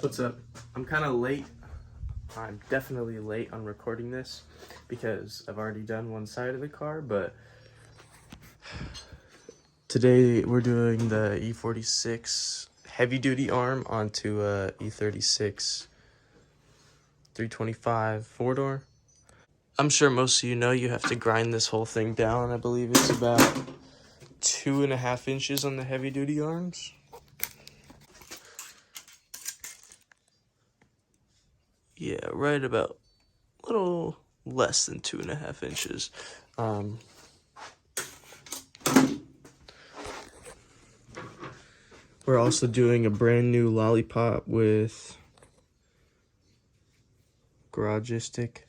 What's up? I'm kind of late. I'm definitely late on recording this because I've already done one side of the car, but today we're doing the E46 heavy duty arm onto a E36 325 four-door. I'm sure most of you know you have to grind this whole thing down. I believe it's about 2.5 inches on the heavy duty arms. Yeah, right about a little less than 2.5 inches. We're also doing a brand new lollipop with Garagistic.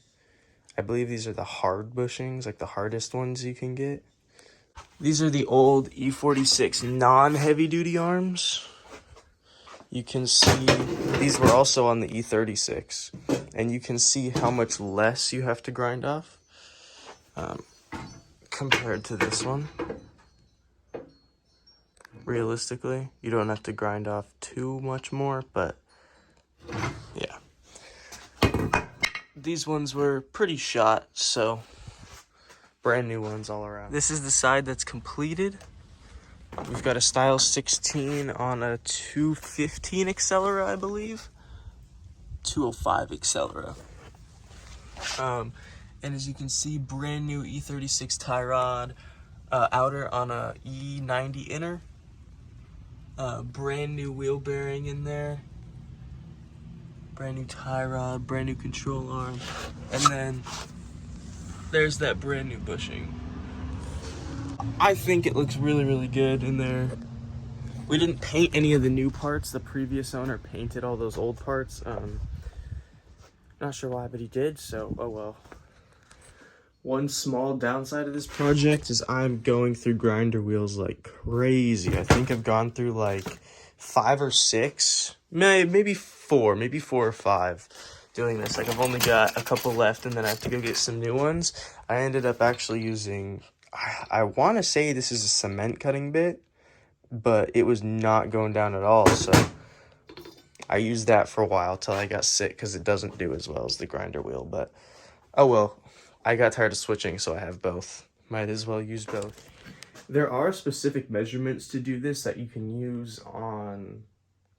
I believe these are the hard bushings, like the hardest ones you can get. These are the old E46 non-heavy duty arms. You can see these were also on the E36, and you can see how much less you have to grind off compared to this one. Realistically, you don't have to grind off too much more, but yeah. These ones were pretty shot, so brand new ones all around. This is the side that's completed. We've got a style 16 on a 215 Accelera, I believe. 205 Accelera. And as you can see, brand new E36 tie rod, outer on a E90 inner. Brand new wheel bearing in there. Brand new tie rod, brand new control arm. And then there's that brand new bushing. I think it looks really, really good in there. We didn't paint any of the new parts. The previous owner painted all those old parts. Not sure why, but he did, so oh well. One small downside of this project is I'm going through grinder wheels like crazy. I think I've gone through like 5 or 6, maybe 4 or 5 doing this. Like I've only got a couple left and then I have to go get some new ones. I ended up actually using, I want to say this is a cement cutting bit, but it was not going down at all, so I used that for a while till I got sick because it doesn't do as well as the grinder wheel, but oh well. I got tired of switching, so I have both. Might as well use both. There are specific measurements to do this that you can use on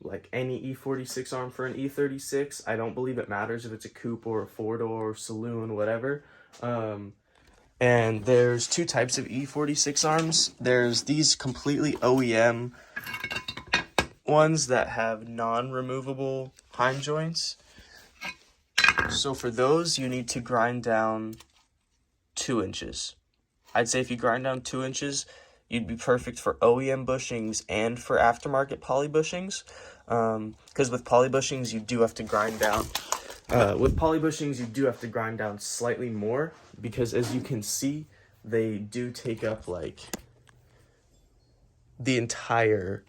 like any E46 arm for an E36. I don't believe it matters if it's a coupe or a four-door or saloon, whatever. And there's 2 types of E46 arms. There's these completely OEM ones that have non-removable hind joints. So for those, you need to grind down 2 inches. I'd say if you grind down 2 inches, you'd be perfect for OEM bushings and for aftermarket poly bushings. Because with poly bushings, you do have to grind down. Slightly more because, as you can see, they do take up like the entire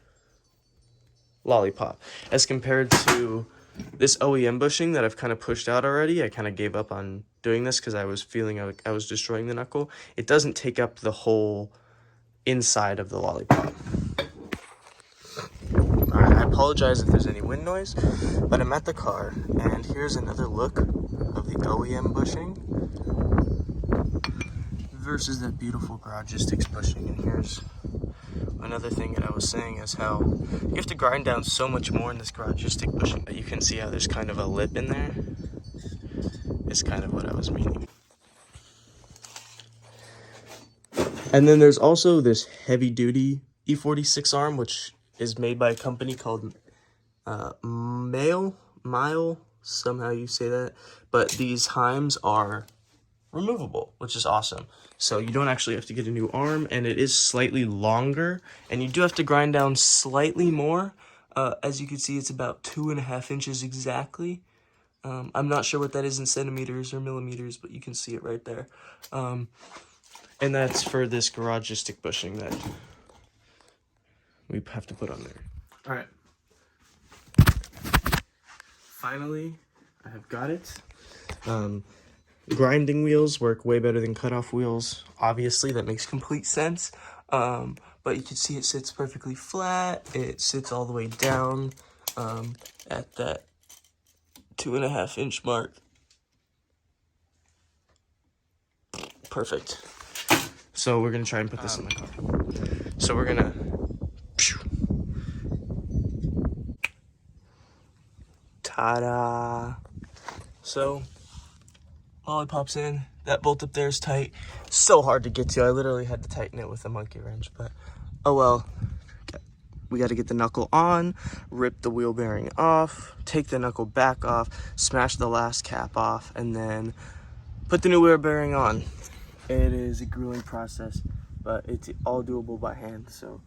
lollipop as compared to this OEM bushing that I've kind of pushed out already. I kind of gave up on doing this because I was feeling like I was destroying the knuckle. It doesn't take up the whole inside of the lollipop. I apologize if there's any wind noise, but I'm at the car, and here's another look of the OEM bushing versus that beautiful Garagistic bushing. And here's another thing that I was saying is how you have to grind down so much more in this Garagistic bushing that you can see how there's kind of a lip in there. Is kind of what I was meaning. And then there's also this heavy duty E46 arm, which is made by a company called Mile, somehow you say that. But these heims are removable, which is awesome. So you don't actually have to get a new arm, and it is slightly longer, and you do have to grind down slightly more. As you can see, it's about 2.5 inches exactly. I'm not sure what that is in centimeters or millimeters, but you can see it right there. And that's for this Garagistic bushing that we have to put on there. All right. Finally, I have got it. Grinding wheels work way better than cutoff wheels. Obviously, that makes complete sense. But you can see it sits perfectly flat. It sits all the way down at that 2.5 inch mark. Perfect. So we're gonna try and put this in the car. So we're gonna. Ta-da! So ollie pops in. That bolt up there is tight. So hard to get to. I literally had to tighten it with a monkey wrench, but oh well. We got to get the knuckle on, rip the wheel bearing off, take the knuckle back off, smash the last cap off, and then put the new wheel bearing on. It is a grueling process, but it's all doable by hand. So,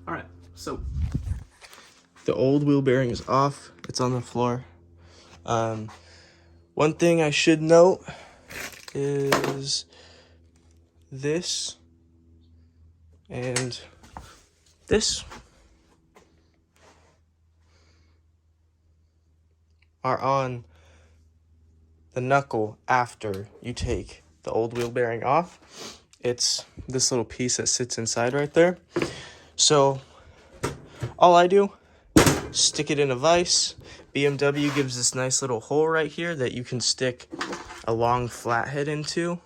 all right. So the old wheel bearing is off. It's on the floor. One thing I should note is this and this are on the knuckle after you take the old wheel bearing off. It's this little piece that sits inside right there. So all I do, stick it in a vise. BMW gives this nice little hole right here that you can stick a long flathead into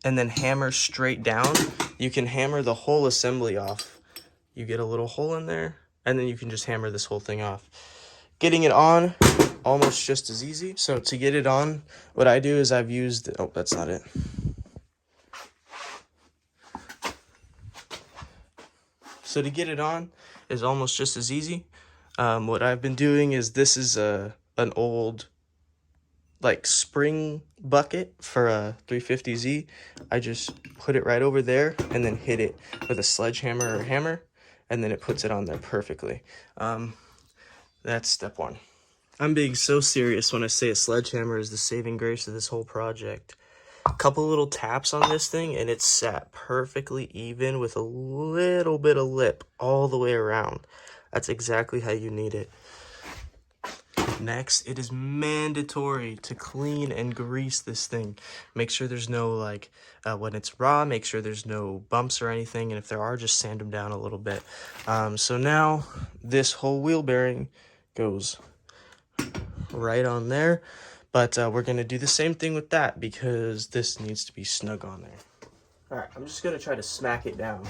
and then hammer straight down. You can hammer the whole assembly off. You get a little hole in there, and then you can just hammer this whole thing off. Getting it on, almost just as easy. So to get it on, what I do is I've used, oh, that's not it. So to get it on is almost just as easy. What I've been doing is this is an old like spring bucket for a 350Z. I just put it right over there and then hit it with a sledgehammer or hammer, and then it puts it on there perfectly. That's step one. I'm being so serious when I say a sledgehammer is the saving grace of this whole project. A couple little taps on this thing and it's sat perfectly even with a little bit of lip all the way around. That's exactly how you need it. Next, it is mandatory to clean and grease this thing. Make sure there's no, like, when it's raw, make sure there's no bumps or anything, and if there are, just sand them down a little bit. So now, this whole wheel bearing goes right on there, but we're going to do the same thing with that, because this needs to be snug on there. Alright, I'm just going to try to smack it down.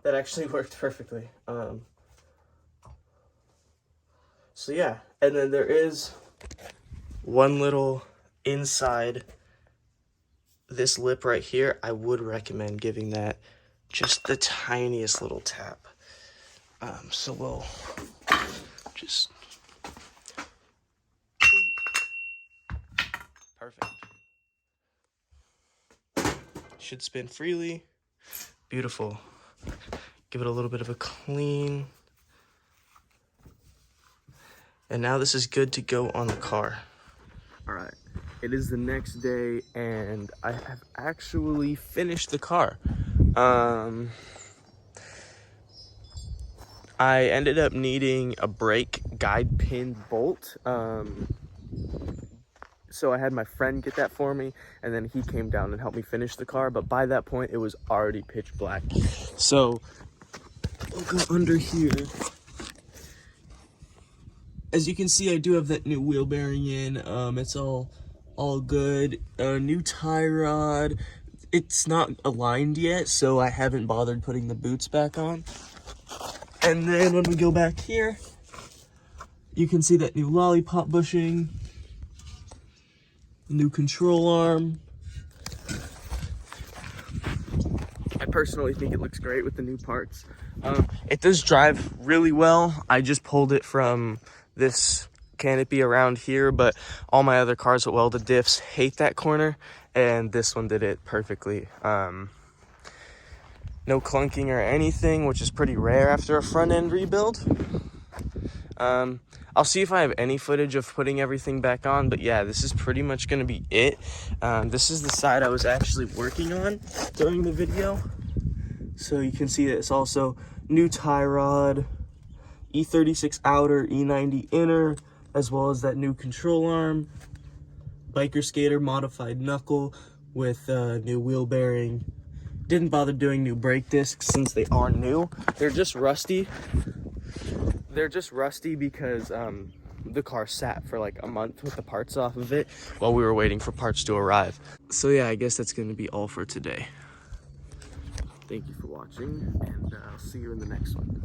That actually worked perfectly. So yeah, and then there is one little inside this lip right here. I would recommend giving that just the tiniest little tap. So we'll just... Perfect. Should spin freely. Beautiful. Give it a little bit of a clean. And now this is good to go on the car. All right, it is the next day and I have actually finished the car. I ended up needing a brake guide pin bolt. So I had my friend get that for me, and then he came down and helped me finish the car, but by that point it was already pitch black. So we'll go under here. As you can see, I do have that new wheel bearing in. It's all good. New tie rod. It's not aligned yet, so I haven't bothered putting the boots back on. And then when we go back here, you can see that new lollipop bushing. New control arm. I personally think it looks great with the new parts. It does drive really well. I just pulled it from this canopy around here, but all my other cars with welded diffs hate that corner, and this one did it perfectly. No clunking or anything, which is pretty rare after a front end rebuild. I'll see if I have any footage of putting everything back on, but yeah, this is pretty much going to be it. This is the side I was actually working on during the video. So you can see that it's also new tie rod, E36 outer, E90 inner, as well as that new control arm. biker skater modified knuckle with new wheel bearing. Didn't bother doing new brake discs since they are new. They're just rusty. They're just rusty because the car sat for like a month with the parts off of it while we were waiting for parts to arrive. So yeah, I guess that's gonna be all for today. Thank you for watching, and I'll see you in the next one.